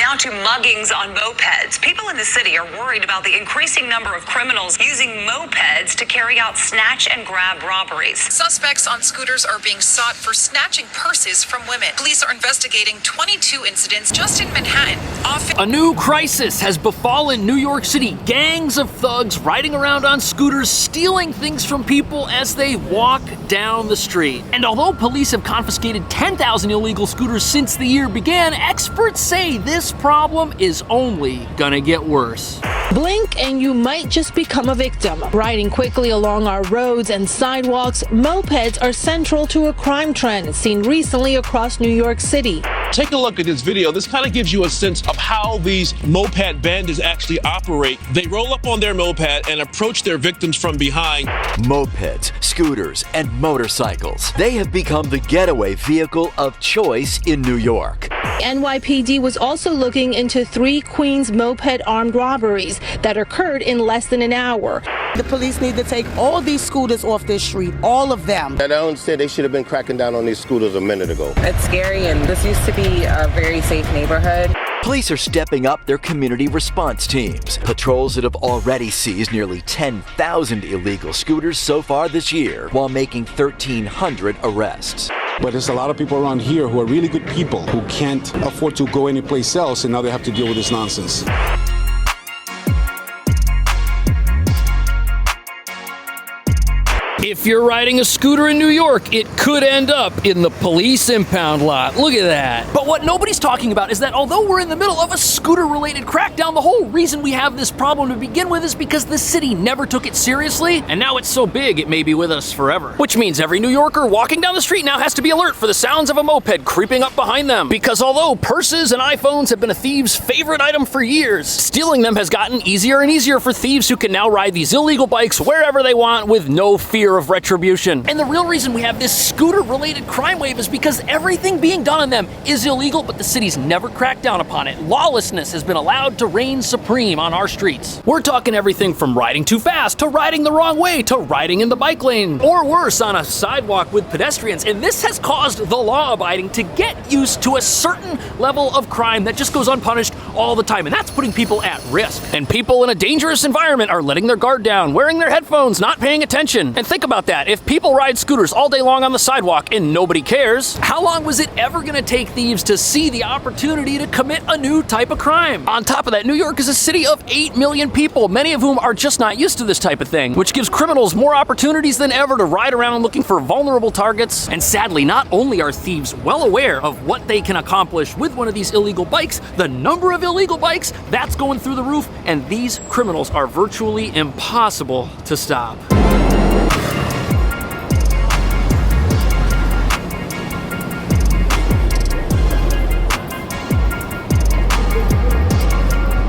Now to muggings on mopeds. People in the city are worried about the increasing number of criminals using mopeds to carry out snatch and grab robberies. Suspects on scooters are being sought for snatching purses from women. Police are investigating 22 incidents just in Manhattan. A new crisis has befallen New York City. Gangs of thugs riding around on scooters, stealing things from people as they walk down the street. And although police have confiscated 10,000 illegal scooters since the year began, experts say this problem is only gonna get worse. Blink and you might just become a victim. Riding quickly along our roads and sidewalks, mopeds are central to a crime trend seen recently across New York City. Take a look at this video. This kind of gives you a sense of how these moped bandits actually operate. They roll up on their moped and approach their victims from behind. Mopeds, scooters, and motorcycles. They have become the getaway vehicle of choice in New York. NYPD was also looking into 3 Queens moped armed robberies that occurred in less than an hour. The police need to take all these scooters off this street, all of them. I don't say they should have been cracking down on these scooters a minute ago. It's scary, and this used to be a very safe neighborhood. Police are stepping up their community response teams. Patrols that have already seized nearly 10,000 illegal scooters so far this year, while making 1,300 arrests. But there's a lot of people around here who are really good people who can't afford to go anyplace else, and now they have to deal with this nonsense. If you're riding a scooter in New York, it could end up in the police impound lot. Look at that. But what nobody's talking about is that although we're in the middle of a scooter-related crackdown, the whole reason we have this problem to begin with is because the city never took it seriously, and now it's so big it may be with us forever. Which means every New Yorker walking down the street now has to be alert for the sounds of a moped creeping up behind them. Because although purses and iPhones have been a thief's favorite item for years, stealing them has gotten easier and easier for thieves who can now ride these illegal bikes wherever they want with no fear of retribution. And the real reason we have this scooter-related crime wave is because everything being done on them is illegal, but the city's never cracked down upon it. Lawlessness has been allowed to reign supreme on our streets. We're talking everything from riding too fast, to riding the wrong way, to riding in the bike lane, or worse, on a sidewalk with pedestrians. And this has caused the law-abiding to get used to a certain level of crime that just goes unpunished all the time, and that's putting people at risk. And people in a dangerous environment are letting their guard down, wearing their headphones, not paying attention. And think about that. If people ride scooters all day long on the sidewalk and nobody cares, how long was it ever going to take thieves to see the opportunity to commit a new type of crime? On top of that, New York is a city of 8 million people, many of whom are just not used to this type of thing, which gives criminals more opportunities than ever to ride around looking for vulnerable targets. And sadly, not only are thieves well aware of what they can accomplish with one of these illegal bikes, the number of illegal bikes, that's going through the roof, and these criminals are virtually impossible to stop.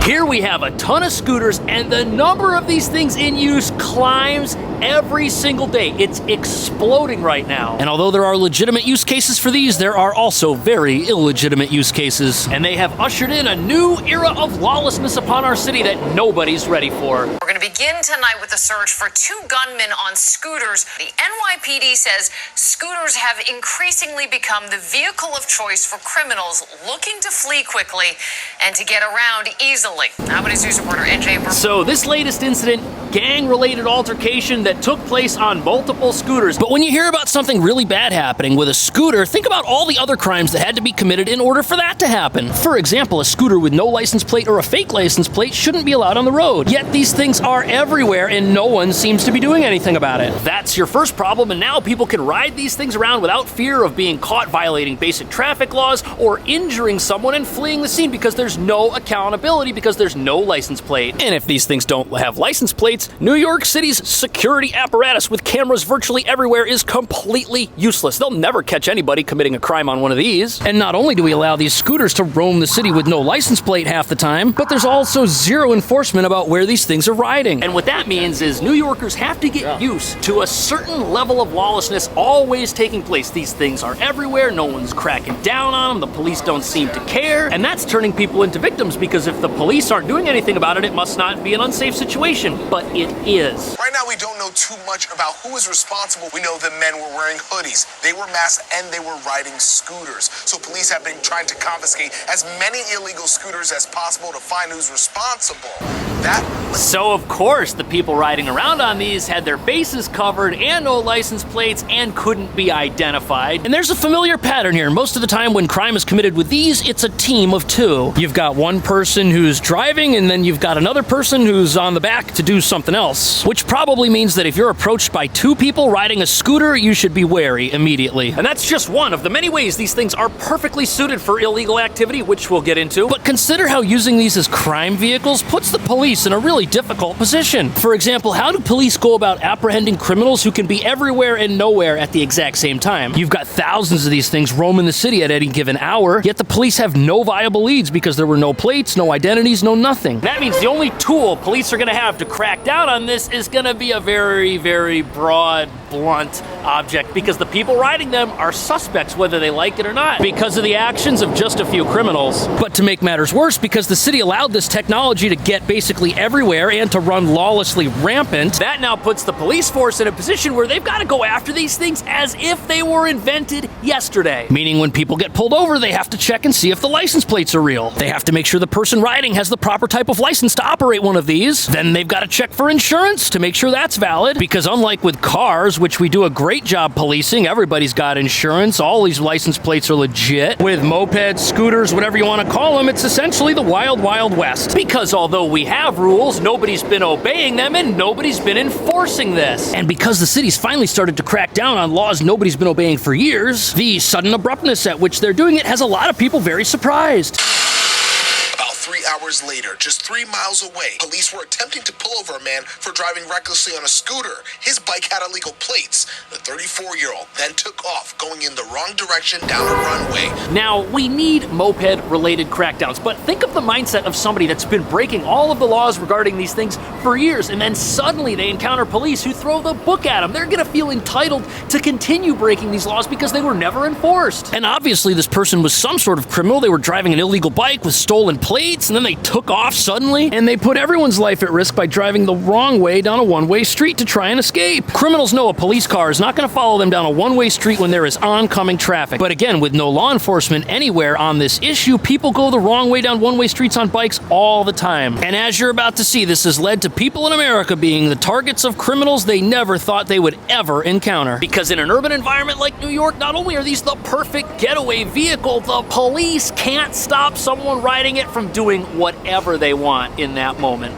Here we have a ton of scooters, and the number of these things in use climbs every single day. It's exploding right now. And although there are legitimate use cases for these, there are also very illegitimate use cases. And they have ushered in a new era of lawlessness upon our city that nobody's ready for. We're going to begin tonight with a search for 2 gunmen on scooters. The NYPD says scooters have increasingly become the vehicle of choice for criminals looking to flee quickly and to get around easily. Eyewitness News reporter NJ. So this latest incident, gang-related altercation that took place on multiple scooters. But when you hear about something really bad happening with a scooter, think about all the other crimes that had to be committed in order for that to happen. For example, a scooter with no license plate or a fake license plate shouldn't be allowed on the road. Yet these things are everywhere and no one seems to be doing anything about it. That's your first problem, and now people can ride these things around without fear of being caught violating basic traffic laws or injuring someone and fleeing the scene because there's no accountability because there's no license plate. And if these things don't have license plates, New York City's security apparatus with cameras virtually everywhere is completely useless. They'll never catch anybody committing a crime on one of these. And not only do we allow these scooters to roam the city with no license plate half the time, but there's also zero enforcement about where these things are riding. And what that means is New Yorkers have to get used to a certain level of lawlessness always taking place. These things are everywhere, no one's cracking down on them, the police don't seem to care, and that's turning people into victims because if the police police aren't doing anything about it, it must not be an unsafe situation, but it is. Right now, we don't know too much about who is responsible. We know the men were wearing hoodies, they were masked, and they were riding scooters. So police have been trying to confiscate as many illegal scooters as possible to find who's responsible. So of course, the people riding around on these had their faces covered and no license plates and couldn't be identified. And there's a familiar pattern here. Most of the time when crime is committed with these, it's a team of two. You've got one person who's driving and then you've got another person who's on the back to do something else. Which probably means that if you're approached by two people riding a scooter, you should be wary immediately. And that's just one of the many ways these things are perfectly suited for illegal activity, which we'll get into. But consider how using these as crime vehicles puts the police in a really difficult position. For example, how do police go about apprehending criminals who can be everywhere and nowhere at the exact same time? You've got thousands of these things roaming the city at any given hour, yet the police have no viable leads because there were no plates, no identities, no nothing. That means the only tool police are going to have to crack down on this is going to be a very, very broad, blunt object, because the people riding them are suspects whether they like it or not, because of the actions of just a few criminals. But to make matters worse, because the city allowed this technology to get basically everywhere and to run lawlessly rampant, that now puts the police force in a position where they've got to go after these things as if they were invented yesterday. Meaning when people get pulled over, they have to check and see if the license plates are real. They have to make sure the person riding has the proper type of license to operate one of these. Then they've got to check for insurance to make sure that's valid, because unlike with cars, which we do a great job policing, everybody's got insurance, all these license plates are legit. With mopeds, scooters, whatever you want to call them, it's essentially the wild, wild west. Because although we have rules, nobody's been obeying them and nobody's been enforcing this. And because the city's finally started to crack down on laws nobody's been obeying for years, the sudden abruptness at which they're doing it has a lot of people very surprised. 3 hours later, just 3 miles away, police were attempting to pull over a man for driving recklessly on a scooter. His bike had illegal plates. The 34-year-old then took off, going in the wrong direction down a runway. Now, we need moped-related crackdowns, but think of the mindset of somebody that's been breaking all of the laws regarding these things for years, and then suddenly they encounter police who throw the book at them. They're gonna feel entitled to continue breaking these laws because they were never enforced. And obviously this person was some sort of criminal. They were driving an illegal bike with stolen plates, and then they took off suddenly, and they put everyone's life at risk by driving the wrong way down a one-way street to try and escape. Criminals know a police car is not going to follow them down a one-way street when there is oncoming traffic. But again, with no law enforcement anywhere on this issue, people go the wrong way down one-way streets on bikes all the time. And as you're about to see, this has led to people in America being the targets of criminals they never thought they would ever encounter. Because in an urban environment like New York, not only are these the perfect getaway vehicle, the police can't stop someone riding it from doing whatever they want in that moment.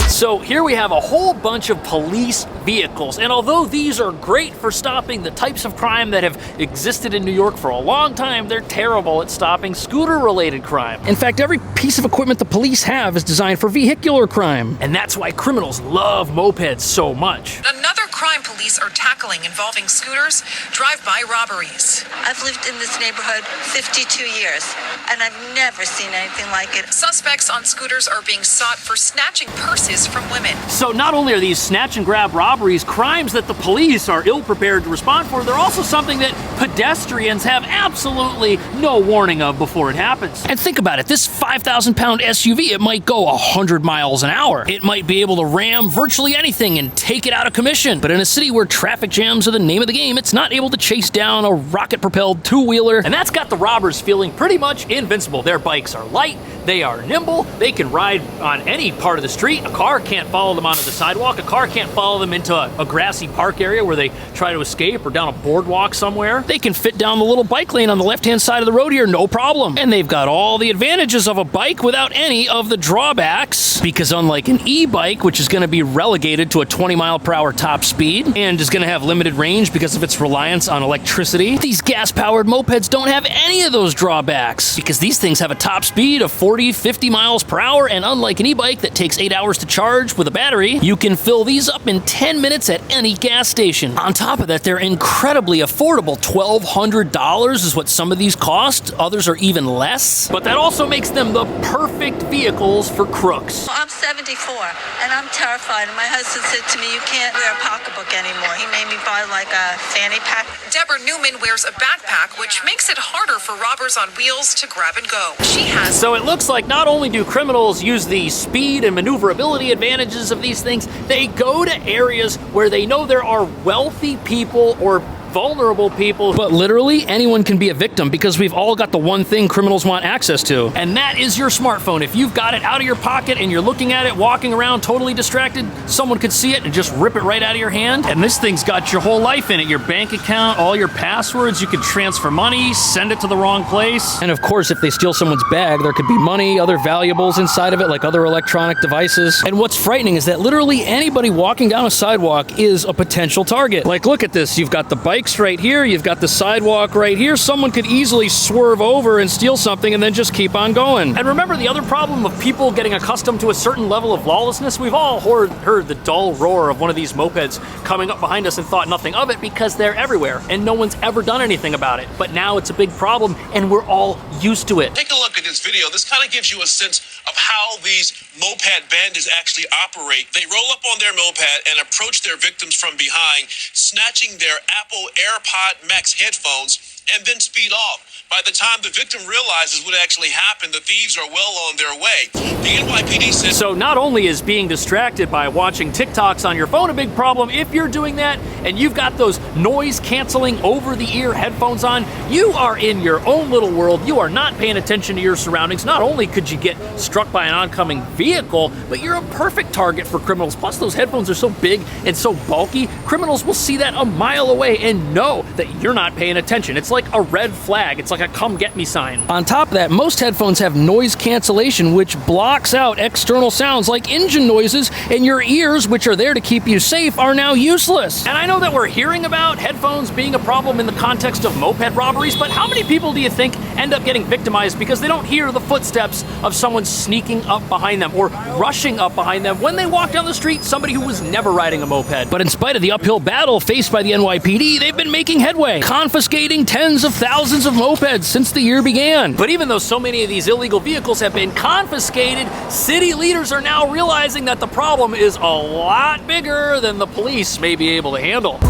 So here we have a whole bunch of police vehicles, and although these are great for stopping the types of crime that have existed in New York for a long time, they're terrible at stopping scooter-related crime. In fact, every piece of equipment the police have is designed for vehicular crime, and that's why criminals love mopeds so much. Another crime police are tackling involving scooters, drive-by robberies. I've lived in this neighborhood 52 years, and I've never seen anything like it. Suspects on scooters are being sought for snatching purses from women. So not only are these snatch and grab robberies crimes that the police are ill-prepared to respond for, they're also something that pedestrians have absolutely no warning of before it happens. And think about it, this 5,000-pound SUV, it might go 100 miles an hour. It might be able to ram virtually anything and take it out of commission. But in a city where traffic jams are the name of the game, it's not able to chase down a rocket-propelled two-wheeler, and that's got the robbers feeling pretty much invincible. Their bikes are light, they are nimble, they can ride on any part of the street. A car can't follow them onto the sidewalk, a car can't follow them into a grassy park area where they try to escape, or down a boardwalk somewhere. They can fit down the little bike lane on the left-hand side of the road here, no problem. And they've got all the advantages of a bike without any of the drawbacks, because unlike an e-bike, which is going to be relegated to a 20-mile-per-hour top speed and is going to have limited range because of its reliance on electricity, these gas-powered mopeds don't have any of those drawbacks, because these things have a top speed of 40 40, 50 miles per hour, and unlike an e-bike that takes 8 hours to charge with a battery, you can fill these up in 10 minutes at any gas station. On top of that, they're incredibly affordable. $1,200 is what some of these cost. Others are even less. But that also makes them the perfect vehicles for crooks. I'm 74 and I'm terrified. And my husband said to me, you can't wear a pocketbook anymore. He made me buy like a fanny pack. Deborah Newman wears a backpack, which makes it harder for robbers on wheels to grab and go. She has... So it looks like not only do criminals use the speed and maneuverability advantages of these things, they go to areas where they know there are wealthy people or vulnerable people, but literally anyone can be a victim because we've all got the one thing criminals want access to, and that is your smartphone. If you've got it out of your pocket and you're looking at it, walking around totally distracted, someone could see it and just rip it right out of your hand. And this thing's got your whole life in it, your bank account, all your passwords. You could transfer money, send it to the wrong place. And of course, if they steal someone's bag, there could be money, other valuables inside of it, like other electronic devices. And what's frightening is that literally anybody walking down a sidewalk is a potential target. Like, look at this. You've got the bikes right here, you've got the sidewalk right here. Someone could easily swerve over and steal something and then just keep on going. And remember the other problem of people getting accustomed to a certain level of lawlessness? We've all heard the dull roar of one of these mopeds coming up behind us and thought nothing of it because they're everywhere and no one's ever done anything about it. But now it's a big problem and we're all used to it. Take a look at this video. This kind of gives you a sense of how these moped bandits actually operate. They roll up on their moped and approach their victims from behind, snatching their Apple AirPod Max headphones and then speed off. By the time the victim realizes what actually happened, the thieves are well on their way. The NYPD says... So not only is being distracted by watching TikToks on your phone a big problem, if you're doing that and you've got those noise-canceling over-the-ear headphones on, you are in your own little world. You are not paying attention to your surroundings. Not only could you get struck by an oncoming vehicle, but you're a perfect target for criminals. Plus, those headphones are so big and so bulky, criminals will see that a mile away and know that you're not paying attention. It's like a red flag. It's like a come get me sign. On top of that, most headphones have noise cancellation, which blocks out external sounds like engine noises, and your ears, which are there to keep you safe, are now useless. And I know that we're hearing about headphones being a problem in the context of moped robberies, but how many people do you think end up getting victimized because they don't hear the footsteps of someone sneaking up behind them or rushing up behind them when they walk down the street, somebody who was never riding a moped? But in spite of the uphill battle faced by the NYPD, they've been making headway, confiscating tens of thousands of mopeds since the year began. But even though so many of these illegal vehicles have been confiscated, city leaders are now realizing that the problem is a lot bigger than the police may be able to handle.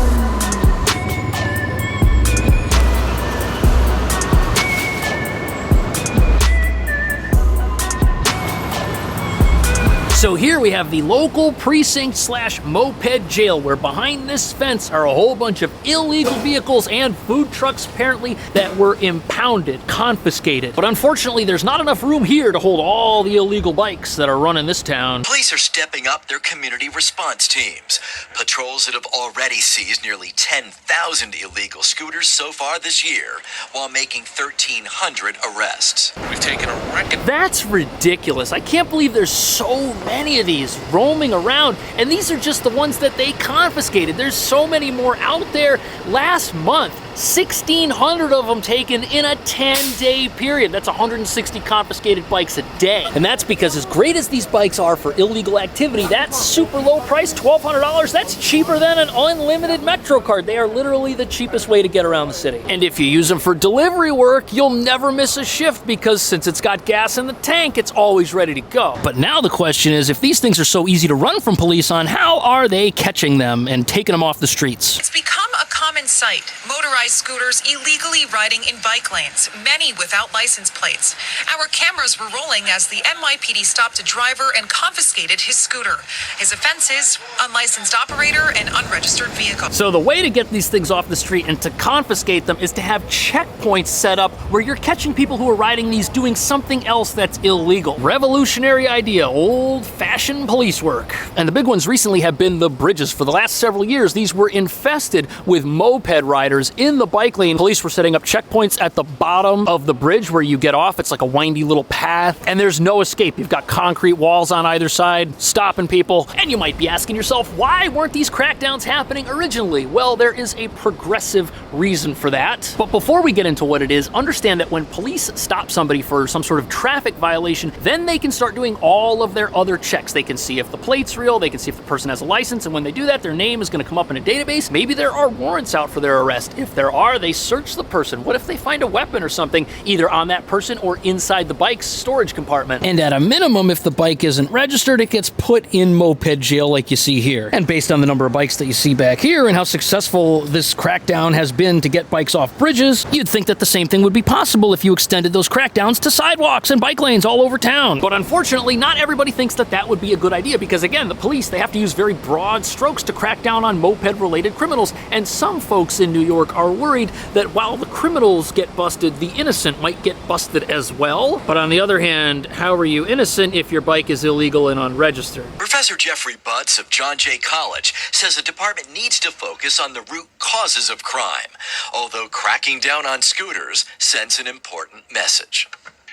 So here we have the local precinct/moped jail, where behind this fence are a whole bunch of illegal vehicles and food trucks apparently that were impounded, confiscated. But unfortunately, there's not enough room here to hold all the illegal bikes that are running this town. Police are stepping up their community response teams. Patrols that have already seized nearly 10,000 illegal scooters so far this year, while making 1,300 arrests. We've taken a record. That's ridiculous. I can't believe there's so many of these roaming around, and these are just the ones that they confiscated. There's so many more out there. Last month, 1,600 of them taken in a 10-day period. That's 160 confiscated bikes a day. And that's because as great as these bikes are for illegal activity, that super low price, $1,200, that's cheaper than an unlimited Metro card. They are literally the cheapest way to get around the city. And if you use them for delivery work, you'll never miss a shift because since it's got gas in the tank, it's always ready to go. But now the question is, if these things are so easy to run from police on, how are they catching them and taking them off the streets? It's become a common sight. Motorized scooters illegally riding in bike lanes, many without license plates. Our cameras were rolling as the NYPD stopped a driver and confiscated his scooter. His offenses: unlicensed operator and unregistered vehicle. So the way to get these things off the street and to confiscate them is to have checkpoints set up where you're catching people who are riding these doing something else that's illegal. Revolutionary idea, old-fashioned police work. And the big ones recently have been the bridges. For the last several years, these were infested with mopeds moped riders in the bike lane. Police were setting up checkpoints at the bottom of the bridge where you get off. It's like a windy little path, and there's no escape. You've got concrete walls on either side, stopping people. And you might be asking yourself, why weren't these crackdowns happening originally? Well, there is a progressive reason for that. But before we get into what it is, understand that when police stop somebody for some sort of traffic violation, then they can start doing all of their other checks. They can see if the plate's real, they can see if the person has a license, and when they do that, their name is going to come up in a database. Maybe there are warrants out for their arrest. If there are, they search the person. What if they find a weapon or something, either on that person or inside the bike's storage compartment? And at a minimum, if the bike isn't registered, it gets put in moped jail like you see here. And based on the number of bikes that you see back here and how successful this crackdown has been to get bikes off bridges, you'd think that the same thing would be possible if you extended those crackdowns to sidewalks and bike lanes all over town. But unfortunately, not everybody thinks that that would be a good idea because, again, the police, they have to use very broad strokes to crack down on moped-related criminals. And some folks in New York are worried that while the criminals get busted, the innocent might get busted as well. But on the other hand, how are you innocent if your bike is illegal and unregistered? Professor Jeffrey Butts of John Jay College says the department needs to focus on the root causes of crime, although cracking down on scooters sends an important message.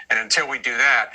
And until we do that,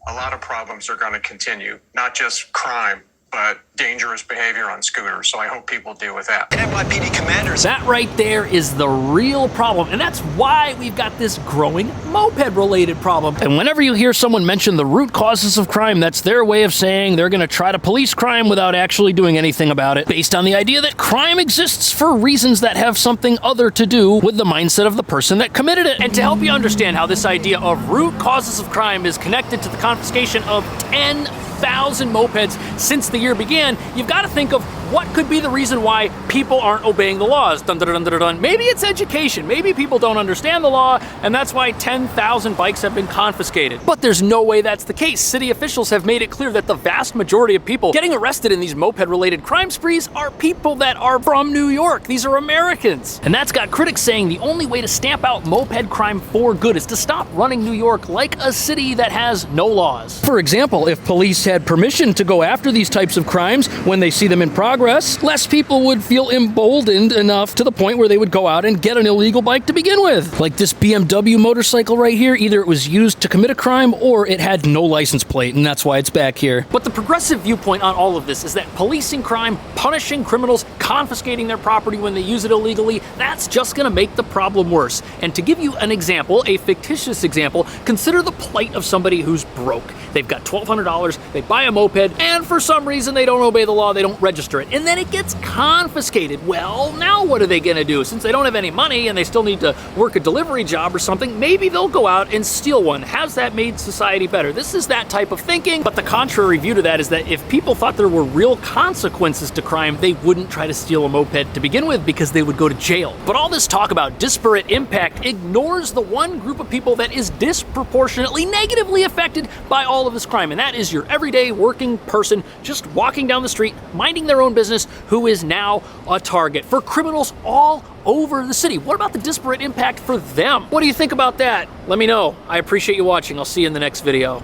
a lot of problems are going to continue, not just crime, but dangerous behavior on scooters. So I hope people deal with that. NYPD commanders. That right there is the real problem. And that's why we've got this growing moped-related problem. And whenever you hear someone mention the root causes of crime, that's their way of saying they're going to try to police crime without actually doing anything about it, based on the idea that crime exists for reasons that have something other to do with the mindset of the person that committed it. And to help you understand how this idea of root causes of crime is connected to the confiscation of 10,000 mopeds since the year began, you've got to think of what could be the reason why people aren't obeying the laws. Dun, dun, dun, dun, dun. Maybe it's education. Maybe people don't understand the law, and that's why 10,000 bikes have been confiscated. But there's no way that's the case. City officials have made it clear that the vast majority of people getting arrested in these moped-related crime sprees are people that are from New York. These are Americans. And that's got critics saying the only way to stamp out moped crime for good is to stop running New York like a city that has no laws. For example, if police had permission to go after these types of crimes when they see them in progress, less people would feel emboldened enough to the point where they would go out and get an illegal bike to begin with. Like this BMW motorcycle right here, either it was used to commit a crime or it had no license plate, and that's why it's back here. But the progressive viewpoint on all of this is that policing crime, punishing criminals, confiscating their property when they use it illegally, that's just gonna make the problem worse. And to give you an example, a fictitious example, consider the plight of somebody who's broke. They've got $1,200, they buy a moped, and for some reason they don't obey the law, they don't register it, and then it gets confiscated. Well, now what are they gonna do? Since they don't have any money and they still need to work a delivery job or something, maybe they'll go out and steal one. Has that made society better? This is that type of thinking, but the contrary view to that is that if people thought there were real consequences to crime, they wouldn't try to steal a moped to begin with because they would go to jail. But all this talk about disparate impact ignores the one group of people that is disproportionately negatively affected by all of this crime, and that is your everyday working person just walking down the street, minding their own business, who is now a target for criminals all over the city. What about the disparate impact for them? What do you think about that? Let me know. I appreciate you watching. I'll see you in the next video.